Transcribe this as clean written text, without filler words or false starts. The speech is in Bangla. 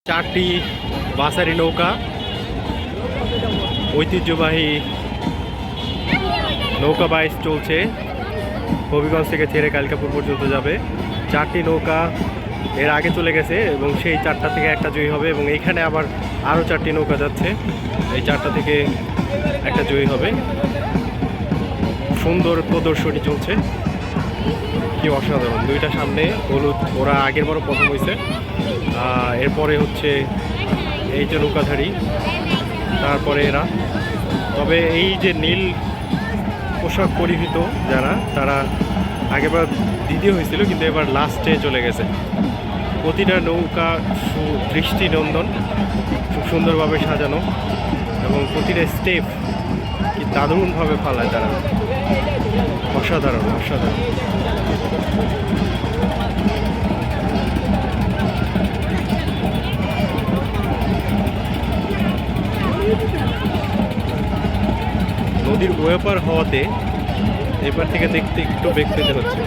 চারটি বাসারি নৌকা ঐতিহ্যবাহী নৌকা বাইচ চলছে। হবিগঞ্জ থেকে ছেড়ে কালিকাপুর পর্যন্ত যাবে। চারটি নৌকা এর আগে চলে গেছে এবং সেই চারটা থেকে একটা জয়ী হবে এবং এইখানে আবার আরও চারটি নৌকা যাচ্ছে। এই চারটা থেকে একটা জয়ী হবে। সুন্দর প্রদর্শনী চলছে, কি অসাধারণ। দুইটা সামনে হলুদ, ওরা আগের বারও প্রথম হয়েছে। এরপরে হচ্ছে এই যে নৌকাধারী, তারপরে এরা। তবে এই যে নীল পোশাক পরিহিত যারা, তারা আগেরবার দ্বিতীয় হয়েছিল কিন্তু এবার লাস্টে চলে গেছে। প্রতিটা নৌকা দৃষ্টিনন্দন, খুব সুন্দরভাবে সাজানো এবং প্রতিটা স্টেপ কি দারুণভাবে ফালায় তারা। অসাধারণ অসাধারণ। নদীর ওয়েপার হওয়াতে এবার থেকে দেখতে একটু বেগ পেতে হচ্ছে।